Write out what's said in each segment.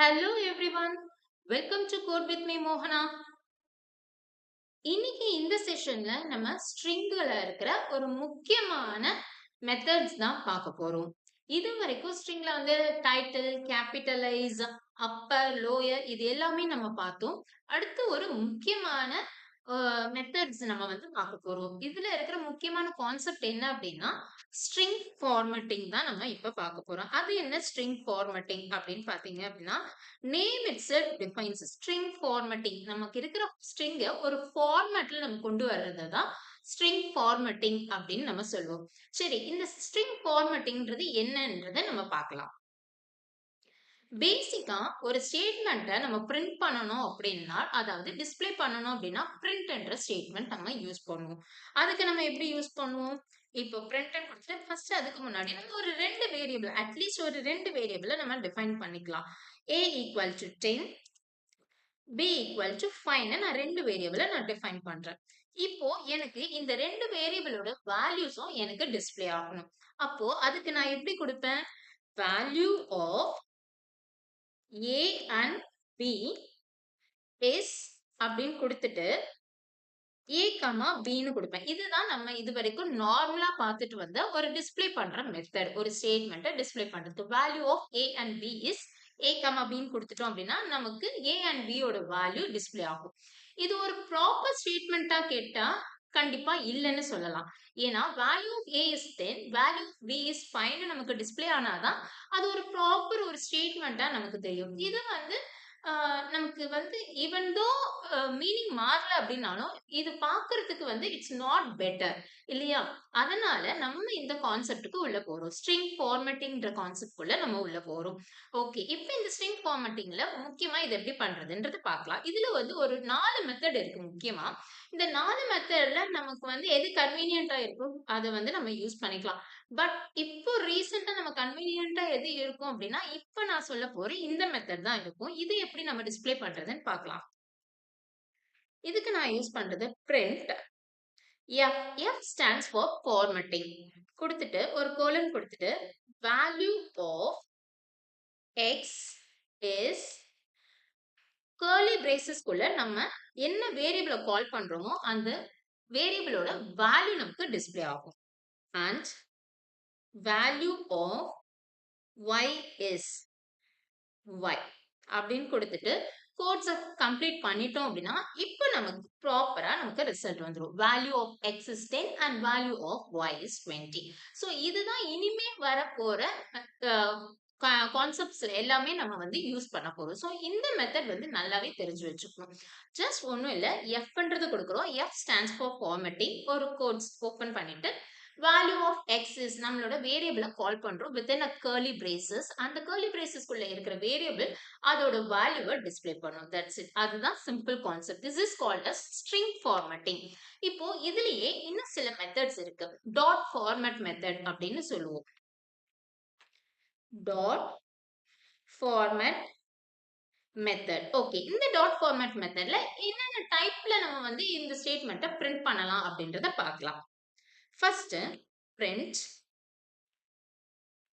Hello everyone, welcome to Code with me Mohana. இன்னைக்கு இந்த செஷன்ல நம்ம ஸ்ட்ரிங்ல இருக்கிற ஒரு முக்கியமான மெத்தட்ஸ் தான் பார்க்க போறோம். இது வரைக்கும் ஸ்ட்ரிங்ல வந்து டைட்டில், கேபிட்டலைஸ், அப்பர், லோயர் இது எல்லாமே நம்ம பார்த்தோம். அடுத்து ஒரு முக்கியமான மெத்தட்ஸ் நம்ம வந்து பார்க்க போறோம். இதுல இருக்கிற முக்கியமான கான்செப்ட் என்ன அப்படின்னா ஸ்ட்ரிங் ஃபார்மட்டிங் தான் நம்ம இப்ப பார்க்க போறோம். அது என்ன ஸ்ட்ரிங் ஃபார்மட்டிங் அப்படின்னு பாத்தீங்க அப்படின்னா name itself defines string formatting. நமக்கு இருக்கிற ஸ்ட்ரிங்க ஒரு ஃபார்மேட்ல நம்ம கொண்டு வர்றது தான் ஸ்ட்ரிங் ஃபார்மட்டிங் அப்படின்னு நம்ம சொல்லுவோம். சரி, இந்த ஸ்ட்ரிங் ஃபார்மட்டிங்ன்றது என்னன்றதை நம்ம பார்க்கலாம். பேசிக்கா ஒரு ஸ்டேட்மெண்ட்டை நம்ம பிரிண்ட் பண்ணணும் அப்படின்னா, அதாவது டிஸ்ப்ளே பண்ணணும் அப்படின்னா பிரிண்ட் என்ற ஸ்டேட்மெண்ட் நம்ம யூஸ் பண்ணுவோம். அதுக்கு நம்ம எப்படி யூஸ் பண்ணுவோம்? இப்போ பிரிண்ட் கொடுத்துட்டு ஃபர்ஸ்ட் அதுக்கு முன்னாடி நம்ம ஒரு ரெண்டு வேரியபிள், அட்லீஸ்ட் ஒரு ரெண்டு வேரியபிளை நம்ம டிஃபைன் பண்ணிக்கலாம். a equal to 10, b equal to 5 நான் ரெண்டு வேரியபிளை நான் டிஃபைன் பண்றேன். இப்போ எனக்கு இந்த ரெண்டு வேரியபிளோட வேல்யூஸும் எனக்கு டிஸ்ப்ளே ஆகணும். அப்போ அதுக்கு நான் எப்படி கொடுப்பேன்? Value of A and B is அப்படின்னு கொடுத்துட்டு A, B ன்னு கொடுப்பேன். இதுதான் நம்ம இது வரைக்கும் நார்மலா பார்த்துட்டு வந்த ஒரு டிஸ்ப்ளே பண்ற மெத்தட். ஒரு ஸ்டேட்மெண்ட்டை டிஸ்ப்ளே பண்றது. Value of A and B is A, B ன்னு கொடுத்துட்டோம் அப்படின்னா நமக்கு A and B யோட வேல்யூ டிஸ்ப்ளே ஆகும். இது ஒரு ப்ராப்பர் ஸ்டேட்மெண்ட்டா கேட்டா கண்டிப்பா இல்லைன்னு சொல்லலாம். ஏன்னா value of A is 10, value of B is 5 நமக்கு டிஸ்ப்ளே ஆனாதான் அது ஒரு ப்ராப்பர் ஒரு ஸ்டேட்மெண்ட்டா நமக்கு தெரியும். இது வந்து நமக்கு வந்து ஈவன் தோ மீனிங் மாறல அப்படின்னாலும் இது பார்க்கிறதுக்கு வந்து இட்ஸ் நாட் பெட்டர் இல்லையா? அதனால நம்ம இந்த கான்செப்டுக்கு உள்ள போறோம். ஸ்ட்ரிங் ஃபார்மேட்டிங்ன்ற கான்செப்ட் உள்ள நம்ம உள்ள போறோம். ஓகே, இப்போ இந்த ஸ்ட்ரிங் ஃபார்மேட்டிங்ல முக்கியமா இது எப்படி பண்றதுன்றது பார்க்கலாம். இதுல வந்து ஒரு 4 மெத்தட் இருக்கு முக்கியமா. இந்த 4 மெத்தட்ல நமக்கு வந்து எது கன்வீனியன்ட்டா இருக்கும் அதை வந்து நம்ம யூஸ் பண்ணிக்கலாம். பட் இப்போ ரீசெண்டா நம்ம கன்வீனியன்ட்டா எது இருக்கும் அப்படின்னா, இப்ப நான் சொல்ல போற இந்த மெத்தட் தான் இருக்கும். இது எப்படி நம்ம டிஸ்ப்ளே பண்றதுன்னு பார்க்கலாம். இதுக்கு நான் யூஸ் பண்றது print f. f stands for formatting. கொடுத்துட்டு ஒரு கோலன் கொடுத்துட்டு value of x is curly braces குள்ள நம்ம என்ன வேரியபிள கால் பண்றோமோ அந்த வேரியபிளோட வேல்யூ நமக்கு டிஸ்ப்ளே ஆகும். and value of y is y அப்படின்னு கொடுத்துட்டு கோட்ஸை கம்ப்ளீட் பண்ணிட்டோம் அப்படின்னா இப்போ நமக்கு ப்ராப்பரா நமக்கு ரிசல்ட் வந்துடும். Value of X is 10 and value of Y is 20. So இதுதான் இனிமே வரப்போற கான்செப்ட்ஸ் எல்லாமே நம்ம வந்து யூஸ் பண்ண போறோம். ஸோ இந்த மெத்தட் வந்து நல்லாவே தெரிஞ்சு வச்சுக்கணும். ஜஸ்ட் ஒன்றும் இல்லை, எஃப்ன்றது கொடுக்குறோம். F stands for formatting. ஒரு கோட்ஸ் ஓப்பன் பண்ணிட்டு வேல்யூ ஆஃப் எக்ஸ் இஸ் நம்மளோட வேரியபிளை கால் பண்றோம் வித்தின் அ கர்லி பிரேசஸ். அந்த கர்லி பிரேசஸ்க்குள்ள இருக்கிற வேரியபிள் அதோட வேல்யூவை டிஸ்ப்ளே பண்ணும். That's it. அதுதான் simple concept. This is called as string formatting. இப்போ இதுலயே இன்னும் சில மெத்தட்ஸ் இருக்கு. டாட் ஃபார்மேட் மெத்தட் அப்படின்னு சொல்லுவோம். Dot format method. ஓகே, இந்த டாட் ஃபார்மேட் மெத்தட்ல என்னென்ன டைப்ல நம்ம வந்து இந்த ஸ்டேட்மெண்ட்டை பிரிண்ட் பண்ணலாம் அப்படின்றத பார்க்கலாம். First print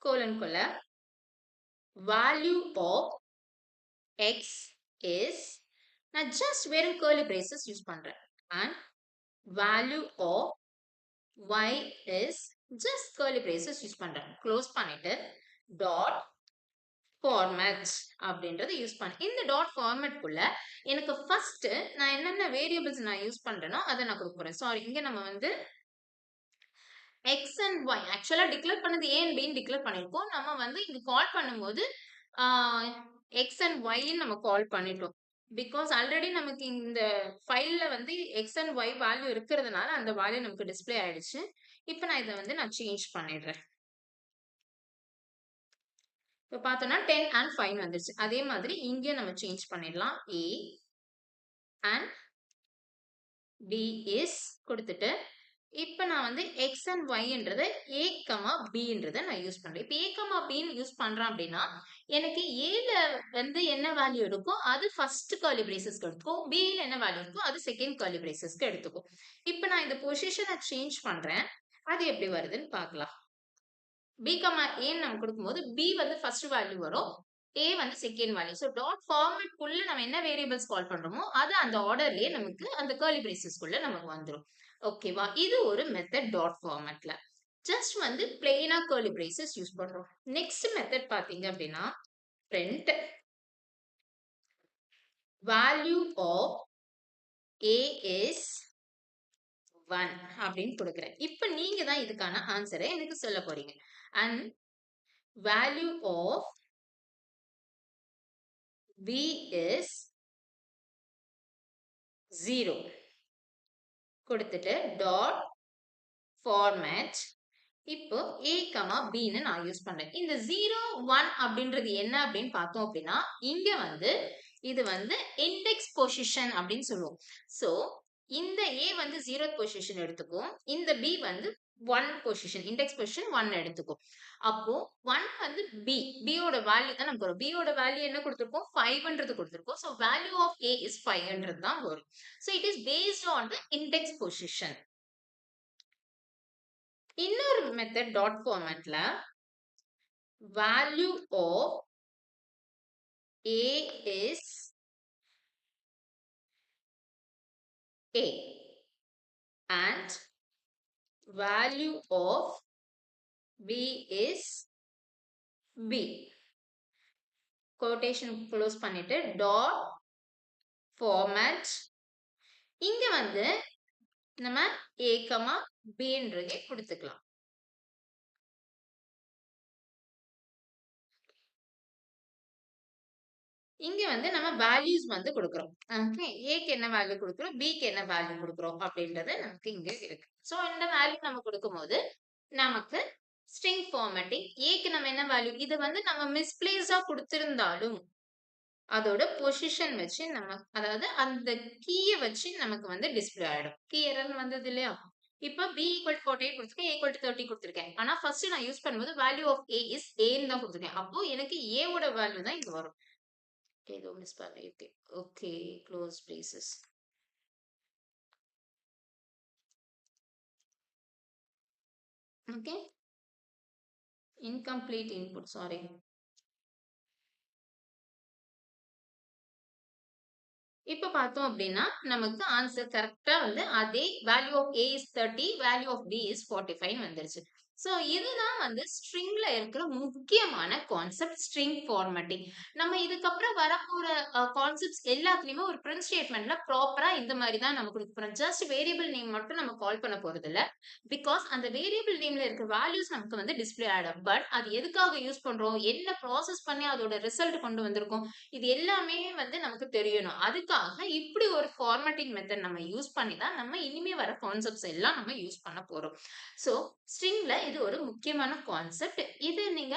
கோலன்குள்ள value of x is நான் just வெறும் curly braces யூஸ் பண்றேன் and value of y is just curly braces use பண்றேன். க்ளோஸ் பண்ணிட்டு dot format அப்படின்றத யூஸ் பண்ணேன். இந்த டாட் ஃபார்மேட் குள்ள எனக்கு ஃபர்ஸ்ட் நான் என்னென்ன வேரியபிள்ஸ் நான் யூஸ் பண்றேனோ அதை நான் கொடுக்க போறேன். சாரி, இங்க நம்ம வந்து x and y ஆக்சுவலா டிக்ளேர் பண்ணது a and b ன்னு டிக்ளேர் பண்ணிருக்கோம். நம்ம வந்து இங்க கால் பண்ணும்போது x and y ன்னு நம்ம கால் பண்ணிட்டோம். பிகாஸ் ஆல்ரெடி நமக்கு இந்த ஃபைல்ல வந்து x and y வேல்யூ இருக்கிறதுனால அந்த வேல்யூ நமக்கு டிஸ்ப்ளே ஆயிடுச்சு. இப்போ நான் இதை வந்து நான் சேஞ்ச் பண்ணிடுறேன். இப்போ பார்த்தோம்னா 10 and 5 வந்துருச்சு. அதே மாதிரி இங்கே நம்ம சேஞ்ச் பண்ணிடலாம். a and b is கொடுத்துட்டு இப்போ நான் வந்து x and y ன்றத a, b ன்றத நான் யூஸ் பண்றேன். இப்போ a, b யூஸ் பண்றேன் அப்படின்னா எனக்கு a ல வந்து என்ன வேல்யூ இருக்கோ அது ஃபர்ஸ்ட் கர்லி பிரேசஸ்க்கு எடுத்துக்கும். b ல என்ன வேல்யூ இருக்கோ அது செகண்ட் கர்லி பிரேசஸ்க்கு எடுத்துக்கும். இப்போ நான் இந்த பொசிஷனை சேஞ்ச் பண்றேன். அது எப்படி வருதுன்னு பார்க்கலாம். b, a நம்ம கொடுக்கும்போது b வந்து ஃபர்ஸ்ட் வேல்யூ வரும். A வந்து second value. So dot format குள்ள நம்ம என்ன வேரியபிள்ஸ் கால் பண்றோமோ அது அந்த ஆர்டர்லயே நமக்கு அந்த கர்லி பிரேசஸ்க்குள்ள நமக்கு வந்துரும். ஓகேவா? இது ஒரு மெத்தட் டாட் ஃபார்மேட்ல. ஜஸ்ட் வந்து பிளெயினா கர்லி பிரேசஸ் யூஸ் பண்றோம். நெக்ஸ்ட் மெத்தட் பாத்தீங்க அப்படின்னா print value of A is 1 அப்படின்னு கொடுக்குறேன். இப்ப நீங்க தான் இதுக்கான ஆன்சரை எனக்கு சொல்ல போறீங்க. And value of B is 0 கொடுத்துட்டு டாட் ஃபார்மேட் இப்போ A, Bன்னு நான் யூஸ் பண்றேன். இந்த 0, 1 அப்படின்றது என்ன அப்படின்னு பார்த்தோம் அப்படின்னா இங்க வந்து இது வந்து இண்டெக்ஸ் பொசிஷன் அப்படின்னு சொல்லுவோம். சோ இந்த A வந்து 0th பொசிஷன் எடுத்துக்கும். இந்த B வந்து 1 பொசிஷன் இண்டெக்ஸ் பொசிஷன் 1 எடுத்துக்கும். அப்போ 1 வந்து B ஓட வேல்யூ தான் நமக்கு வரும். B ஓட வேல்யூ என்ன கொடுத்திருக்கோம்? 5ன்றது கொடுத்திருக்கோம். So value of A is 5ன்றது தான் வரும். So it is based on the index position. இன்னொரு மெத்தட் டாட் ஃபார்மேட்ல value of A is A and value of B is B. quotation close பண்ணிட்டு dot format இங்க வந்து நம்ம A, Bன்றதை கொடுத்துக்கலாம். இங்க வந்து நம்ம வேல்யூஸ் வந்து கொடுக்கிறோம். ஓகே, ஏக்கு என்ன வேல்யூ கொடுக்கிறோம், பிக்கு என்ன வேல்யூ கொடுக்கிறோம் அப்படின்றது நமக்கு இங்க இருக்கு. சோ இந்த வேல்யூ நம்ம கொடுக்கும்போது நமக்கு ஸ்ட்ரிங் ஃபார்மேட்டிங் ஏக்கு நம்ம என்ன வேல்யூ, இது வந்து நம்ம மிஸ்பிளேஸா கொடுத்திருந்தாலும் அதோட பொசிஷன் வச்சு நம்ம அதாவது அந்த கீயை வச்சு நமக்கு வந்து டிஸ்பிளே ஆயிடும். கீ எரர் வந்தது இல்லையா? இப்போ b = 48 கொடுத்துருக்கேன், a = 30 கொடுத்துருக்கேன். ஆனா ஃபர்ஸ்ட் நான் யூஸ் பண்ணும்போது value of a is a ன்னு தான் கொடுத்துருக்கேன். அப்போ எனக்கு a ஓட வேல்யூ தான் இங்க வரும். ஏதோ மிஸ் பண்ணிருக்கேன். Okay, close braces. Okay, incomplete input, sorry. இப்ப பார்த்தோம் அப்படின்னா நமக்கு ஆன்சர் கரெக்டா வந்து அதே value of a is 30, value of b is 45 வந்துருச்சு. சோ இதுதான் வந்து ஸ்ட்ரிங்ல இருக்கிற முக்கியமான கான்செப்ட், ஸ்ட்ரிங் ஃபார்மேட்டிங். நம்ம இதுக்கப்புறம் வரப்போற கான்செப்ட்ஸ் எல்லாத்துலயுமே ஒரு பிரிண்ட் ஸ்டேட்மெண்ட்ல ப்ராப்பரா இந்த மாதிரி தான் நம்ம கொடுக்க போறோம். ஜஸ்ட் வேரியபிள் நேம் மட்டும் நம்ம கால் பண்ண போறது இல்ல. பிகாஸ் அந்த வேரியபிள் நேம்ல இருக்க வேல்யூஸ் நமக்கு வந்து டிஸ்பிளே ஆயிடும். பட் அது எதுக்காக யூஸ் பண்றோம், என்ன ப்ராசஸ் பண்ணி அதோட ரிசல்ட் கொண்டு வந்திருக்கோம், இது எல்லாமே வந்து நமக்கு தெரியணும். அதுக்காக இப்படி ஒரு ஃபார்மேட்டிங் மெத்தட் நம்ம யூஸ் பண்ணி தான் நம்ம இனிமே வர கான்செப்ட்ஸ் எல்லாம் நம்ம யூஸ் பண்ண போறோம். சோ ஸ்ட்ரிங்ல இது ஒரு முக்கியமான கான்செப்ட். இது நீங்க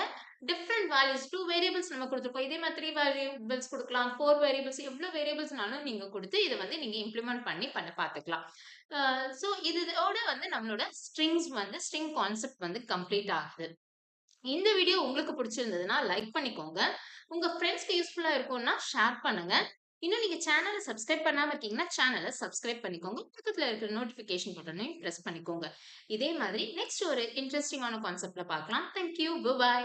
டிஃபரெண்ட் வேல்யூஸ் 2 வேரியபிள்ஸ் நம்ம கொடுத்துருக்கோம். இதே மாதிரி 3 வேரியபிள்ஸ் கொடுக்கலாம், 4 வேரியபிள்ஸ், எவ்வளவு வேரியபிள்ஸ்னாலும் நீங்க கொடுத்து இதை வந்து நீங்க இம்ப்ளிமெண்ட் பண்ணி பார்த்துக்கலாம். சோ இதோட வந்து நம்மளோட ஸ்ட்ரிங்ஸ் வந்து ஸ்ட்ரிங் கான்செப்ட் வந்து கம்ப்ளீட் ஆகுது. இந்த வீடியோ உங்களுக்கு பிடிச்சிருந்ததுன்னா லைக் பண்ணிக்கோங்க. உங்க ஃப்ரெண்ட்ஸ்க்கு யூஸ்ஃபுல்லா இருக்கும்னா ஷேர் பண்ணுங்க. இன்னும் நீங்க சேனலை சப்ஸ்கிரைப் பண்ணாம இருக்கீங்கன்னா சேனலை சப்ஸ்கிரைப் பண்ணிக்கோங்க. பக்கத்துல இருக்கிற நோட்டிபிகேஷன் பட்டனையும் பிரஸ் பண்ணிக்கோங்க. இதே மாதிரி நெக்ஸ்ட் ஒரு இன்ட்ரெஸ்டிங்கான கான்செப்ட்ல பார்க்கலாம். Thank you, by.